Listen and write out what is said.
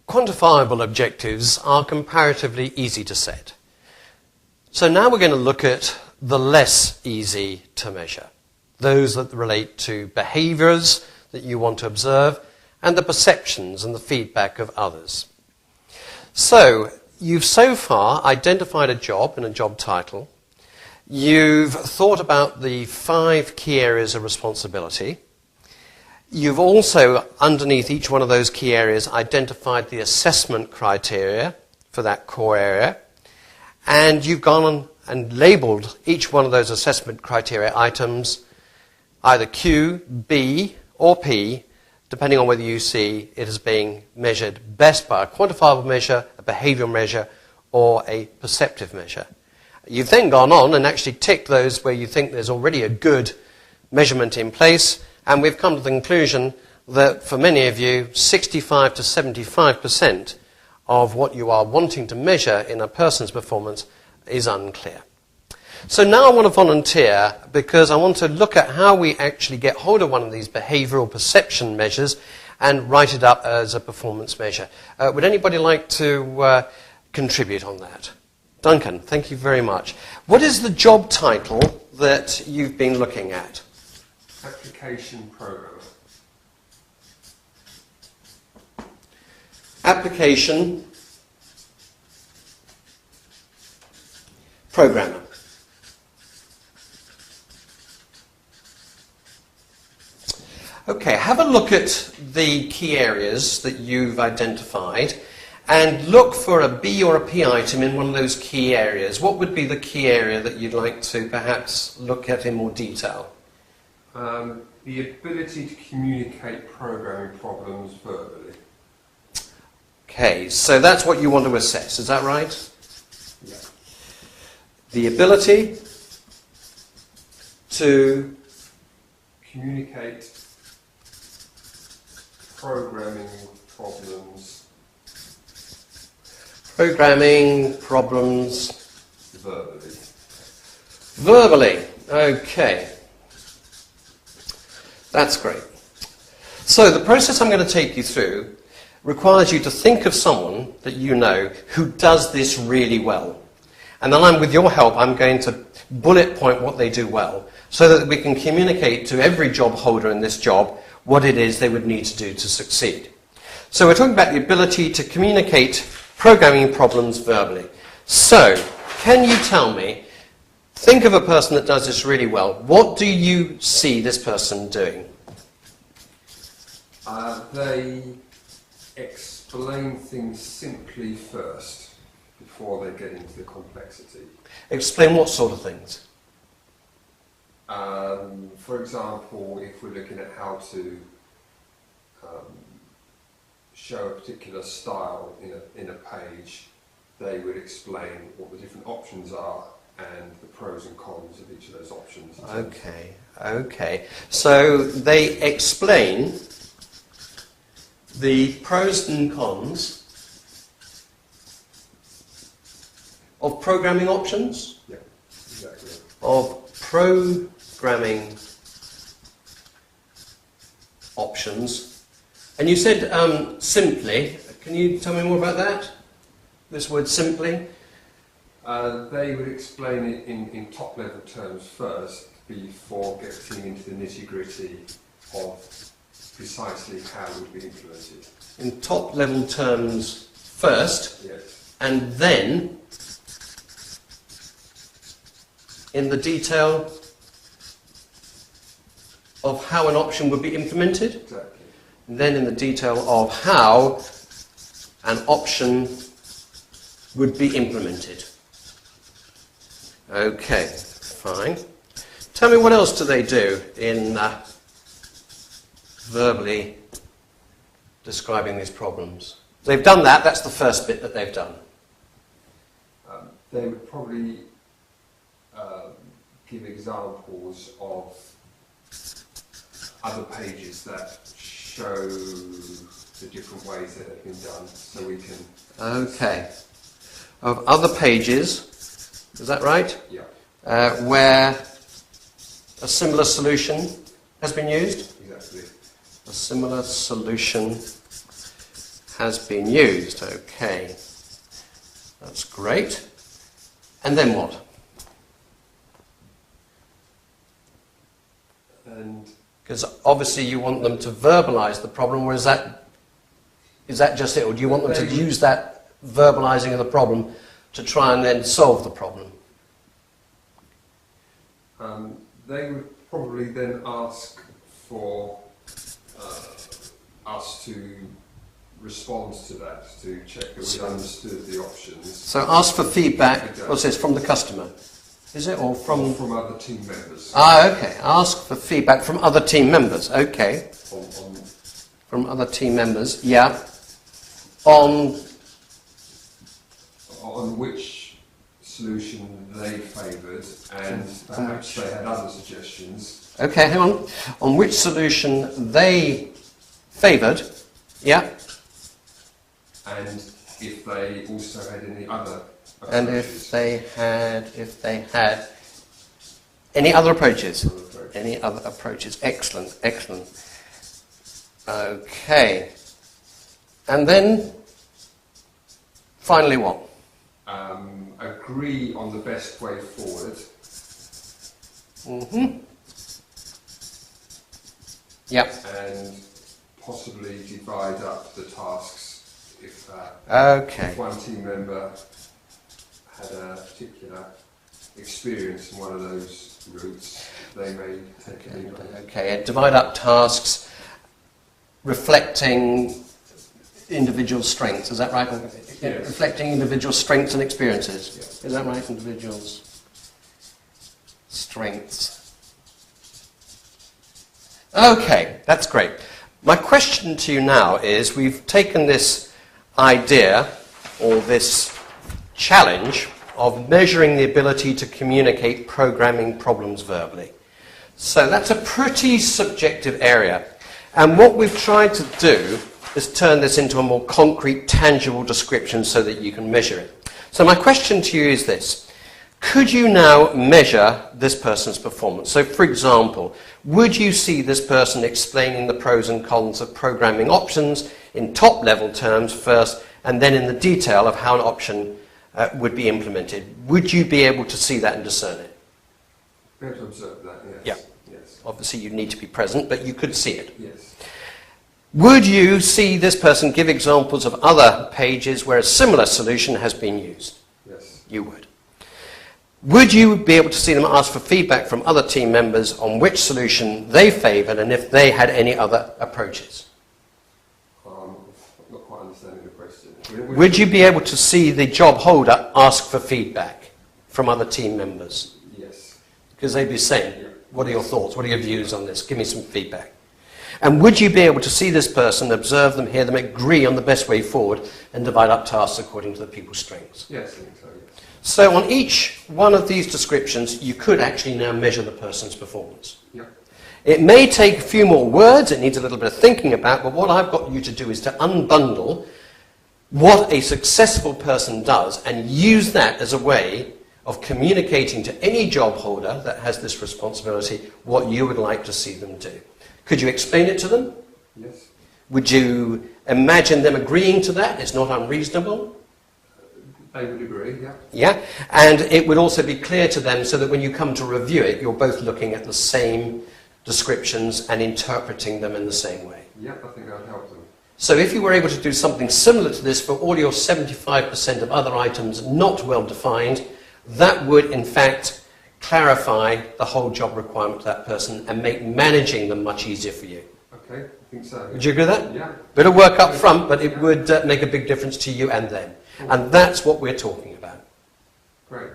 quantifiable objectives are comparatively easy to set. So now we're going to look at the less easy to measure, those that relate to behaviours that you want to observe and the perceptions and the feedback of others. So you've so far identified a job and a job title. You've thought about the 5 key areas of responsibility. You've also, underneath each one of those key areas, identified the assessment criteria for that core area. And you've gone on and labelled each one of those assessment criteria items either Q, B, or P, depending on whether you see it as being measured best by a quantifiable measure, a behavioural measure, or a perceptive measure. You've then gone on and actually ticked those where you think there's already a good measurement in place, and we've come to the conclusion that for many of you, 65 to 75% of what you are wanting to measure in a person's performance is unclear. So now I want to volunteer because I want to look at how we actually get hold of one of these behavioural perception measures and write it up as a performance measure. Would anybody like to contribute on that? Duncan, thank you very much. What is the job title that you've been looking at? Application programmer. Application programmer. Okay, have a look at the key areas that you've identified and look for a B or a P item in one of those key areas. What would be the key area that you'd like to perhaps look at in more detail? The ability to communicate programming problems verbally. Okay, so that's what you want to assess, is that right? Yeah. The ability to communicate programming problems verbally. Verbally, okay. That's great. So the process I'm going to take you through requires you to think of someone that you know who does this really well. And then with your help, I'm going to bullet point what they do well so that we can communicate to every job holder in this job what it is they would need to do to succeed. So we're talking about the ability to communicate programming problems verbally. So, can you tell me, think of a person that does this really well. What do you see this person doing? They explain things simply first before they get into the complexity. Explain what sort of things? For example, if we're looking at how to show a particular style in a page, they would explain what the different options are and the pros and cons of each of those options. Okay. So they explain the pros and cons of programming options? Yeah, exactly. Of programming options. And you said simply. Can you tell me more about that? This word simply? They would explain it in top-level terms first before getting into the nitty-gritty of precisely how it would be implemented. In top-level terms first, yes. And then in the detail of how an option would be implemented? Exactly. And then in the detail of how an option would be implemented. Okay, fine. Tell me, what else do they do in verbally describing these problems? They've done that, that's the first bit that they've done. They would probably give examples of other pages that show the different ways that have been done, so we can... Okay. Of other pages, is that right? Yeah. Where a similar solution has been used? Exactly. A similar solution has been used. Okay. That's great. And then what? And Because obviously you want them to verbalise the problem, or is that just it? Or do you want them to use that verbalising of the problem to try and then solve the problem? they would probably then ask for us to respond to that, to check that we understood the options. So ask for feedback, what's this, from the customer? Is it, or from... From other team members. Ah, okay. Ask for feedback from other team members. Okay. On From other team members, yeah. On which solution they favoured, and perhaps they had other suggestions. okay, hang on. On which solution they favoured, yeah. And if they also had any other approaches. And if they had any other approaches. Any other approaches. Excellent, excellent. Okay. And then, finally what? Agree on the best way forward. Mm-hmm. Yep. And possibly divide up the tasks if Okay. one team member had a particular experience in one of those routes, they may take a lead on it. Okay, and divide up tasks reflecting individual strengths, is that right? Yes. Reflecting individual strengths and experiences. Yes. Is that right? Individuals' strengths. Okay, that's great. My question to you now is, we've taken this idea, or this challenge, of measuring the ability to communicate programming problems verbally. So that's a pretty subjective area. And what we've tried to do is turn this into a more concrete, tangible description so that you can measure it. So my question to you is this. Could you now measure this person's performance? So, for example, would you see this person explaining the pros and cons of programming options in top-level terms first, and then in the detail of how an option would be implemented? Would you be able to see that and discern it? Be able to observe that, yes. Yeah. Yes. Obviously, you'd need to be present, but you could see it. Yes. Would you see this person give examples of other pages where a similar solution has been used? Yes. You would. Would you be able to see them ask for feedback from other team members on which solution they favoured and if they had any other approaches? I'm not quite understanding the question. Would you be able to see the job holder ask for feedback from other team members? Yes. Because they'd be saying, what are your thoughts? What are your views on this? Give me some feedback. And would you be able to see this person, observe them, hear them, agree on the best way forward, and divide up tasks according to the people's strengths? Yes, I think so, yes. So on each one of these descriptions, you could actually now measure the person's performance. Yeah. It may take a few more words, it needs a little bit of thinking about, but what I've got you to do is to unbundle what a successful person does and use that as a way of communicating to any job holder that has this responsibility what you would like to see them do. Could you explain it to them? Yes. Would you imagine them agreeing to that? It's not unreasonable. They would agree, yeah. Yeah, and it would also be clear to them so that when you come to review it, you're both looking at the same descriptions and interpreting them in the same way. Yeah, I think that would help them. So if you were able to do something similar to this for all your 75% of other items not well defined, that would in fact clarify the whole job requirement to that person and make managing them much easier for you. Okay, I think so. Would you agree with that? Yeah. Bit of work up front, but it would make a big difference to you and them. And that's what we're talking about. Great.